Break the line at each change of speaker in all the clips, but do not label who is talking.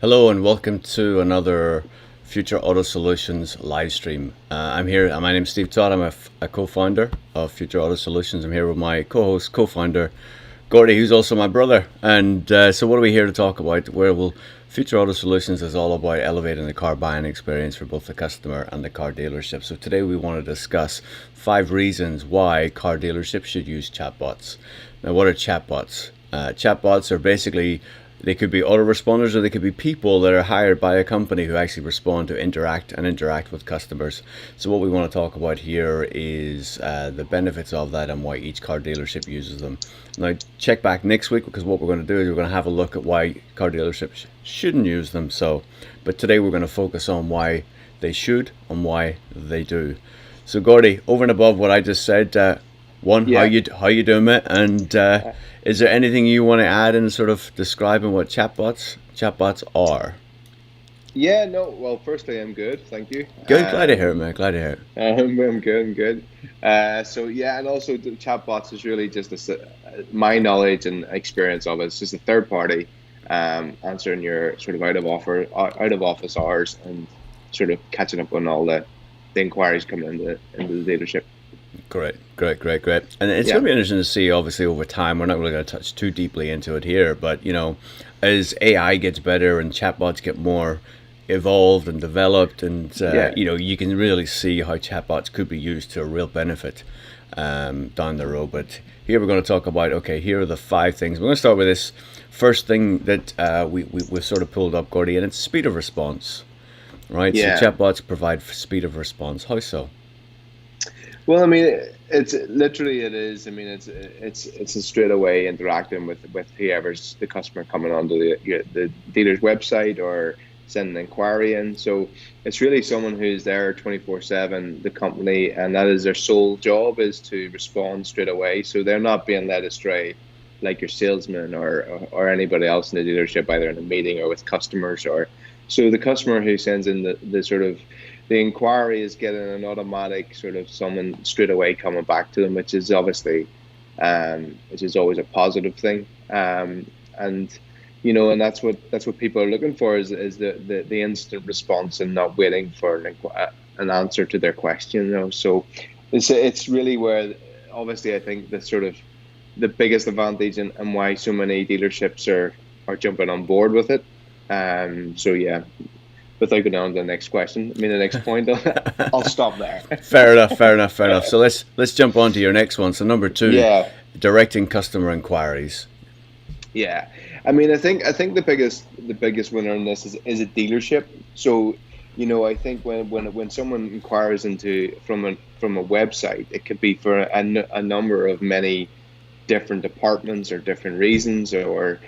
Hello and welcome to another Future Auto Solutions live stream. I'm here. My name's Steve Todd. I'm a co-founder of Future Auto Solutions. I'm here with my co-host, co-founder, Gordy, who's also my brother. And so, what are we here to talk about? Future Auto Solutions is all about elevating the car buying experience for both the customer and the car dealership. So today we want to discuss 5 reasons why car dealerships should use chatbots. Now, what are chatbots? Chatbots are basically, they could be autoresponders or they could be people that are hired by a company who actually respond to interact with customers. So what we want to talk about here is the benefits of that and why each car dealership uses them. Now check back next week, because what we're going to do is we're going to have a look at why car dealerships shouldn't use them. But today we're going to focus on why they should and why they do. So Gordy, over and above what I just said,
Yeah.
how you doing, mate? And is there anything you want to add in sort of describing what chatbots are?
Yeah, no, well, firstly, I'm good, thank you.
Good, glad to hear it, mate. Glad to hear it.
I'm good, I'm good. So yeah, and also the chatbots is really just my knowledge and experience of it. It's just a third party answering your sort of out of office hours and sort of catching up on all the inquiries coming into the dealership.
Great. And it's
Yeah.
going to be interesting to see, obviously, over time. We're not really going to touch too deeply into it here, but, as AI gets better and chatbots get more evolved and developed, and,
Yeah.
you can really see how chatbots could be used to a real benefit down the road. But here we're going to talk about, okay, here are the 5 things. We're going to start with this first thing that we've sort of pulled up, Gordy, and it's speed of response, right? So
Yeah.
chatbots provide speed of response. How so?
Well, I mean, it's literally it is. I mean, it's a straight away interacting with whoever's the customer coming onto the dealer's website or sending an inquiry in. So it's really someone who's there 24/7, the company, and that is their sole job is to respond straight away. So they're not being led astray like your salesman or anybody else in the dealership, either in a meeting or with customers or so the customer who sends in the sort of the inquiry is getting an automatic sort of someone straight away coming back to them, which is obviously, which is always a positive thing. And and that's what people are looking for is the instant response and not waiting for an answer to their question. So it's really where obviously I think the sort of the biggest advantage and why so many dealerships are jumping on board with it. So yeah, without going on to the next question, I mean the next point, I'll stop there.
Fair enough. So let's jump on to your next one. So number 2,
Yeah,
directing customer inquiries.
yeah. I mean, I think the biggest winner in this is a dealership. So, I think when someone inquires into from a website, it could be for a number of many different departments or different reasons or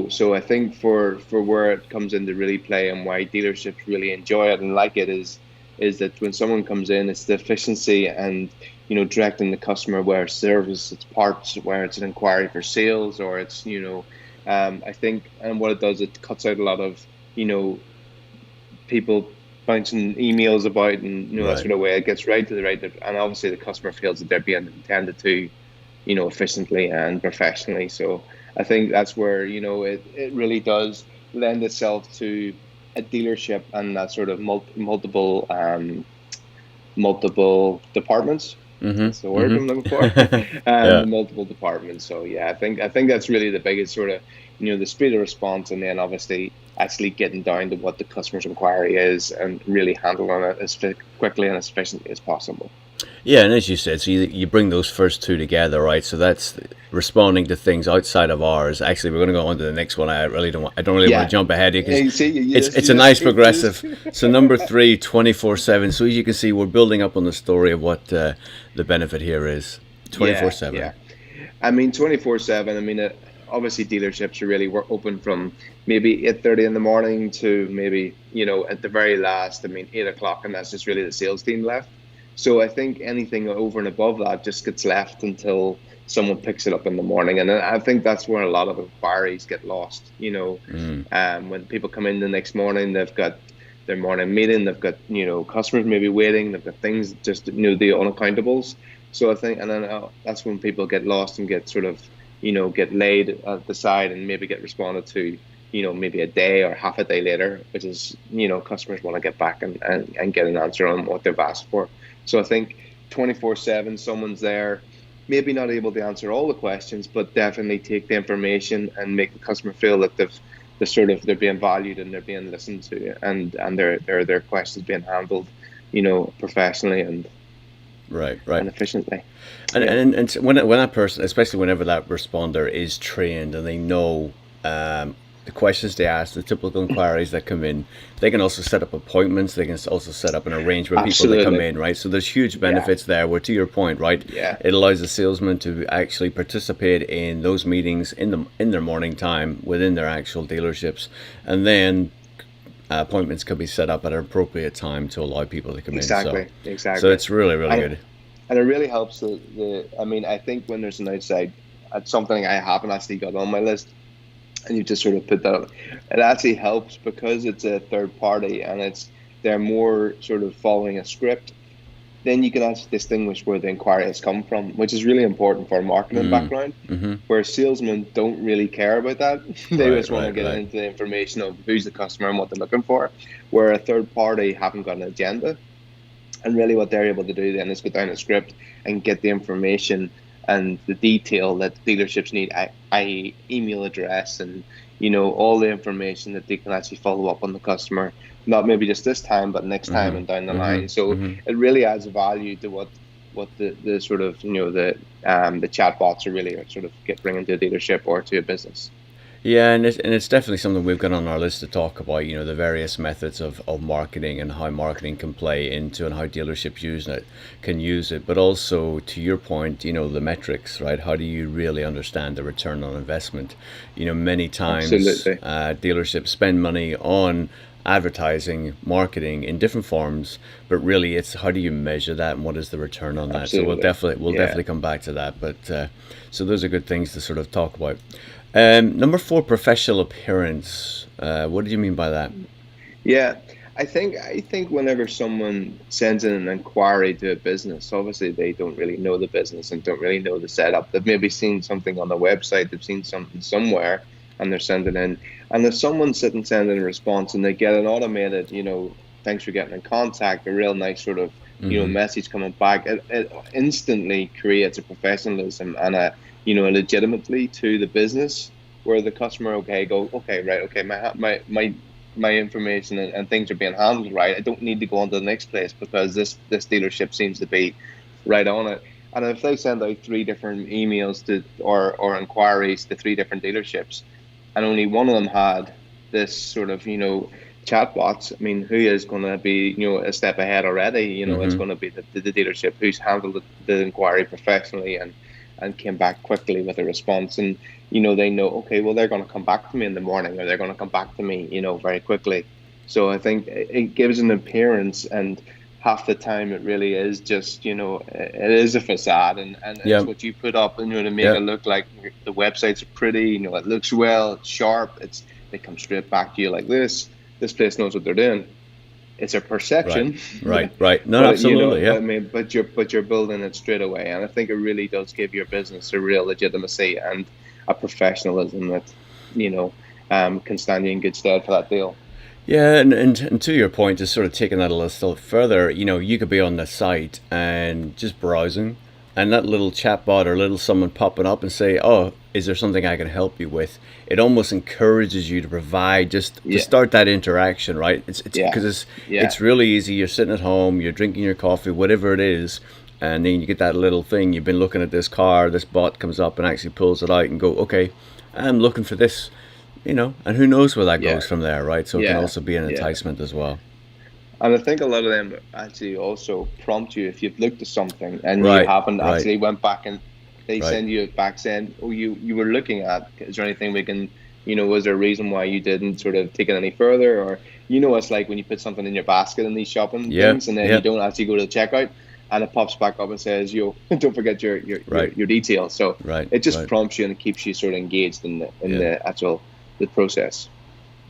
so I think for where it comes into really play and why dealerships really enjoy it and like it is that when someone comes in, it's the efficiency and directing the customer where it's service, it's parts, where it's an inquiry for sales or it's I think, and what it does, it cuts out a lot of you know people bouncing emails about and that
Right.
sort of way. It gets right to the right, and obviously the customer feels that they're being attended to efficiently and professionally. So I think that's where, it really does lend itself to a dealership and that sort of multiple departments. That's the word I'm looking for.
Yeah.
Multiple departments. So yeah, I think that's really the biggest sort of, the speed of response, and then obviously actually getting down to what the customer's inquiry is and really handling it as quickly and as efficiently as possible.
Yeah, and as you said, so you bring those first two together, right? So that's responding to things outside of ours. Actually, we're going to go on to the next one. I don't really want to
Yeah.
jump ahead here because
You see,
it's a nice progressive. So number 3, 24/7. So as you can see, we're building up on the story of what the benefit here is.
yeah,
24/7.
yeah. I mean, 24/7. I mean, obviously dealerships are really open from maybe 8:30 in the morning to maybe at the very last. I mean, 8 o'clock, and that's just really the sales team left. So I think anything over and above that just gets left until someone picks it up in the morning, and I think that's where a lot of inquiries get lost.
Mm,
When people come in the next morning, they've got their morning meeting, they've got customers maybe waiting, they've got things just the unaccountables. So I think, and then that's when people get lost and get sort of get laid at the side and maybe get responded to maybe a day or half a day later, which is, customers want to get back and get an answer on what they've asked for. So I think 24/7, someone's there, maybe not able to answer all the questions, but definitely take the information and make the customer feel that they're being valued and they're being listened to, and their questions being handled, professionally and
Right.
and efficiently.
And
Yeah,
when that person, especially whenever that responder is trained and they know the questions they ask, the typical inquiries that come in, they can also set up appointments. They can also set up and arrange where people that come
absolutely.
in, right? So there's huge
Yeah,
benefits there. Where to your point, right?
yeah,
It allows the salesman to actually participate in those meetings in their morning time within their actual dealerships, and then appointments could be set up at an appropriate time to allow people to come in. So
exactly,
so
exactly.
it's really really
And
good.
and it really helps I mean, I think when there's an outside, it's something I haven't actually got on my list, and you just sort of put that, it actually helps because it's a third party and they're more sort of following a script. Then you can actually distinguish where the inquiry has come from, which is really important for a marketing
Mm,
background,
mm-hmm.
where salesmen don't really care about that. They
Right,
just want to
right,
get
right.
into the information of who's the customer and what they're looking for, where a third party haven't got an agenda. And really what they're able to do then is go down a script and get the information and the detail that the dealerships need, i.e. email address and, all the information that they can actually follow up on the customer, not maybe just this time, but next time
Mm-hmm.
and down the
Mm-hmm.
line. So
Mm-hmm.
it really adds value to what the sort of, the chatbots are really sort of bringing to a dealership or to a business.
Yeah, and it's definitely something we've got on our list to talk about, the various methods of marketing and how marketing can play into and how dealerships can use it. But also to your point, the metrics, right? How do you really understand the return on investment? Many times
Absolutely.
dealerships spend money on advertising, marketing in different forms, but really it's how do you measure that and what is the return on that? So
Absolutely.
we'll
Yeah.
definitely come back to that. But so those are good things to sort of talk about. Number four, professional appearance. What do you mean by that?
Yeah, I think whenever someone sends in an inquiry to a business, obviously they don't really know the business and don't really know the setup. They've maybe seen something on the website, they've seen something somewhere, and they're sending in. And if someone's sitting sending a response and they get an automated, thanks for getting in contact, a real nice sort of,
Mm-hmm.
message coming back, it instantly creates a professionalism and a legitimately to the business where the customer, okay, go, okay, right, okay, my information and things are being handled right. I don't need to go on to the next place because this dealership seems to be right on it. And if they send out three different emails to or inquiries to three different dealerships, and only one of them had this sort of chatbots, I mean, who is going to be a step ahead already? It's
Mm-hmm.
going to be the dealership who's handled the inquiry professionally and came back quickly with a response. And they know, okay, well, they're going to come back to me in the morning, or they're going to come back to me very quickly. So I think it gives an appearance, and half the time it really is just it is a facade, and it's
Yeah,
what you put up, and to make
yeah,
it look like the websites are pretty, it looks well, it's sharp, they come straight back to you like this place knows what they're doing. It's a
right,
perception,
right. No,
but
absolutely, yeah.
I mean, but you're building it straight away, and I think it really does give your business a real legitimacy and a professionalism that you know can stand you in good stead for that deal.
Yeah, and to your point, just sort of taking that a little step further, you could be on the site and just browsing, and that little chatbot or little someone popping up and say, "Oh, is there something I can help you with?" It almost encourages you to provide just to
Yeah,
start that interaction, right? It's
yeah,
because
yeah,
it's really easy. You're sitting at home, you're drinking your coffee, whatever it is, and then you get that little thing. You've been looking at this car, this bot comes up and actually pulls it out and go, "Okay, I'm looking for this." And who knows where that
yeah,
goes from there, right? So it can
yeah,
also be an
yeah.
enticement as well.
And I think a lot of them actually also prompt you if you've looked at something and you
Right,
haven't
right,
actually went back, and they
right.
send you it back saying, "Oh, you were looking at. Is there anything we can, was there a reason why you didn't sort of take it any further?" Or it's like when you put something in your basket in these shopping
Yep,
things, and then you
yep,
don't actually go to the checkout, and it pops back up and says, "Yo, don't forget
right,
your details." So
right,
it just
right.
prompts you and it keeps you sort of engaged in the
Yeah,
actual the process.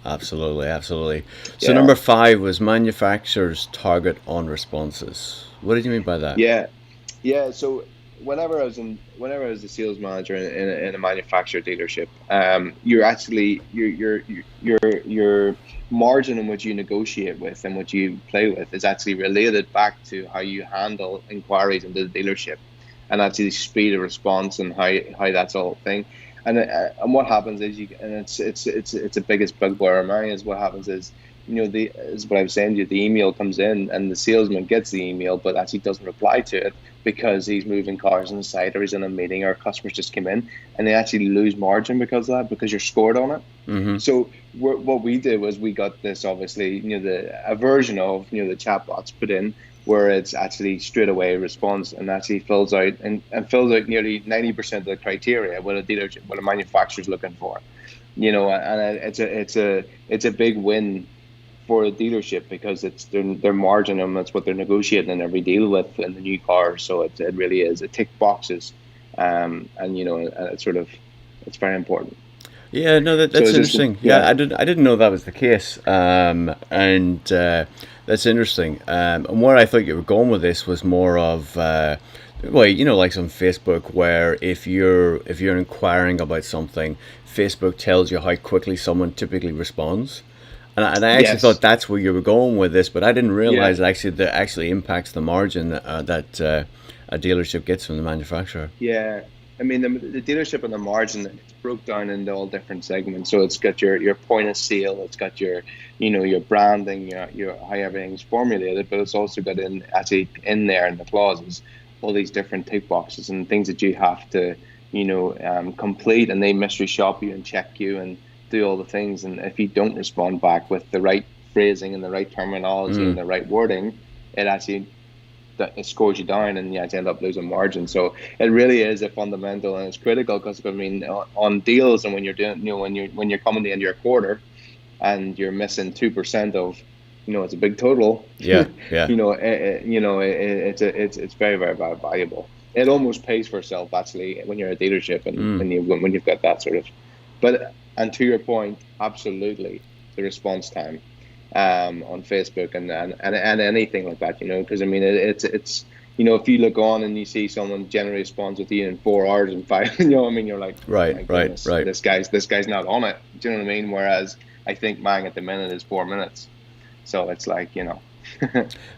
absolutely, absolutely. So
Yeah.
number five was manufacturers target on responses. What did you mean by that?
Yeah. Yeah, so whenever I was a sales manager in a manufacturer dealership, your margin in which you negotiate with and what you play with is actually related back to how you handle inquiries into the dealership, and actually speed of response and how that's all thing. And what happens is it's the biggest bugbear of mine is what happens is, is what I was saying to you, the email comes in and the salesman gets the email but actually doesn't reply to it because he's moving cars on the site or he's in a meeting or customers just came in, and they actually lose margin because of that, because you're scored on it.
Mm-hmm.
So what we did was we got this, obviously, a version of the chatbots put in where it's actually straight away response and actually fills out nearly 90% of the criteria what a manufacturer's looking for. And it's a big win for a dealership because it's their margin and that's what they're negotiating in every deal with in the new car. So it really is. It ticks boxes, and it's it's very important.
Yeah, no, that's
So
interesting. Yeah, I didn't know that was the case. And that's interesting. And where I thought you were going with this was more of, well, like on Facebook, where if you're inquiring about something, Facebook tells you how quickly someone typically responds. And I actually thought
Yes.
that's where you were going with this, but I didn't
Yeah.
realize that actually impacts the margin that a dealership gets from the manufacturer.
Yeah, I mean the dealership and the margin, it's broke down into all different segments. So it's got your point of sale, it's got your branding, your how everything's formulated, but it's also got in actually in there in the clauses all these different tick boxes and things that you have to complete, and they mystery shop you and check you and do all the things. And if you don't respond back with the right phrasing and the right terminology and
Mm,
the right wording, it actually that it scores you down and you actually end up losing margin. So it really is a fundamental and it's critical because I mean on deals and when you're doing when you're coming to the end of your quarter and you're missing 2% of it's a big total.
yeah, yeah.
It's very very valuable. It almost pays for itself actually when you're a dealership and
Mm,
when you've got that sort of. But and to your point, absolutely the response time on Facebook and anything like that, because I mean it's if you look on and you see someone generally responds with you in 4 hours and five, what I mean, you're like, oh
right,
my
right,
goodness,
right.
this guy's not on it. Do you know what I mean? Whereas I think mine at the minute is 4 minutes, so it's like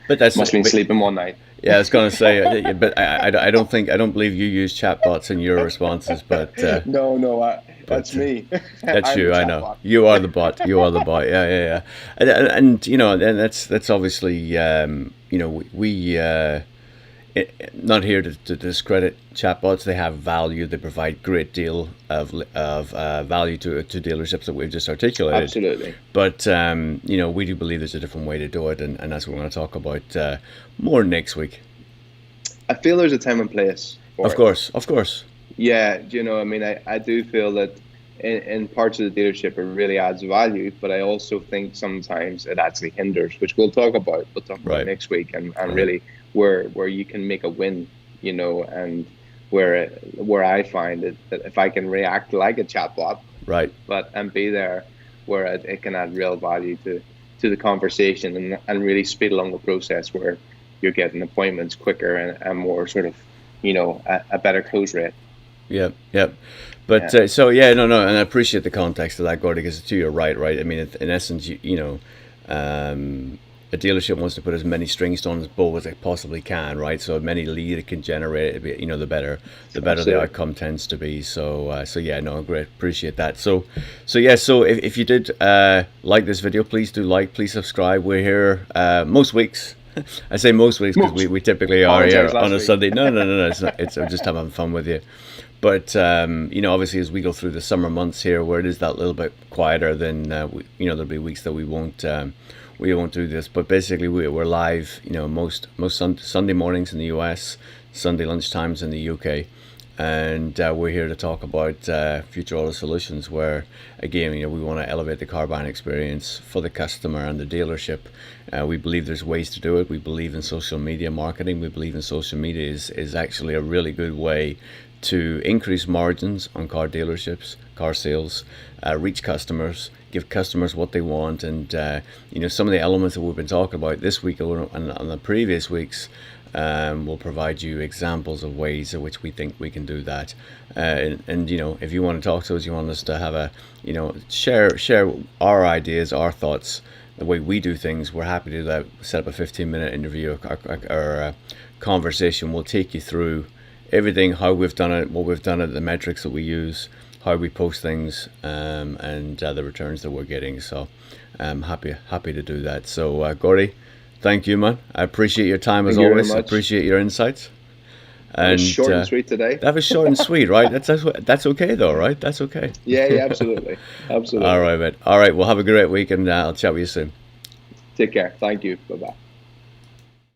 But that's
must have been
but,
sleeping one night.
yeah, I was going to say, but I don't believe you use chatbots in your responses,
No, no,
but
that's me.
that's
I'm the
you. I know
chatbot.
you are the bot. You are the bot. Yeah, yeah, yeah. And and that's obviously we not here to discredit chatbots. They have value. They provide great deal of value to dealerships that we've just articulated.
Absolutely.
But we do believe there's a different way to do it, and that's what we're going to talk about more next week.
I feel there's a time and place for
Of
it.
course, of course.
Yeah, I mean, I do feel that in parts of the dealership it really adds value, but I also think sometimes it actually hinders, which we'll talk about
Right,
next week, and
right,
really where you can make a win, and where I find it that if I can react like a chatbot,
right.
but and be there where it can add real value to the conversation and really speed along the process where you're getting appointments quicker and more sort of, a better close rate.
Yep, yep. But
Yeah,
so yeah, no, no, and I appreciate the context of that, Gordy, because to your right, right. I mean, in essence, a dealership wants to put as many strings to its bow as it possibly can, right? So many lead it can generate, the better the
absolutely.
outcome tends to be. So yeah, no, great, appreciate that. So yeah, so if you did like this video, please do like, please subscribe. We're here most weeks. I say most weeks because we,
Most
we typically are
apologize
here on
last
a
week.
Sunday. No, no, no, no. It's not. It's I'm just having fun with you. But obviously, as we go through the summer months here, where it is that little bit quieter, then there'll be weeks that we won't do this. But basically, we're live. Most Sunday mornings in the US, Sunday lunchtimes in the UK, and we're here to talk about Future Auto Solutions, where again, we want to elevate the car buying experience for the customer and the dealership. We believe there's ways to do it. We believe in social media marketing. We believe in social media is actually a really good way to increase margins on car dealerships, car sales, reach customers, give customers what they want, and some of the elements that we've been talking about this week and on the previous weeks We'll provide you examples of ways in which we think we can do that. And you know, if you want to talk to us, you want us to have a, you know, share our ideas, our thoughts, the way we do things, we're happy to do that. Set up a 15-minute interview or conversation. We'll take you through everything, how we've done it, what we've done it, the metrics that we use, how we post things, and the returns that we're getting. So I'm happy to do that. So Gordy, thank you, man. I appreciate your time as always. I appreciate your insights.
And short and sweet today.
That was short and sweet, right? That's okay though, right? That's okay.
Yeah, absolutely. Absolutely.
All right, mate. All right, well, have a great week, and I'll chat with you soon.
Take care. Thank you. Bye-bye.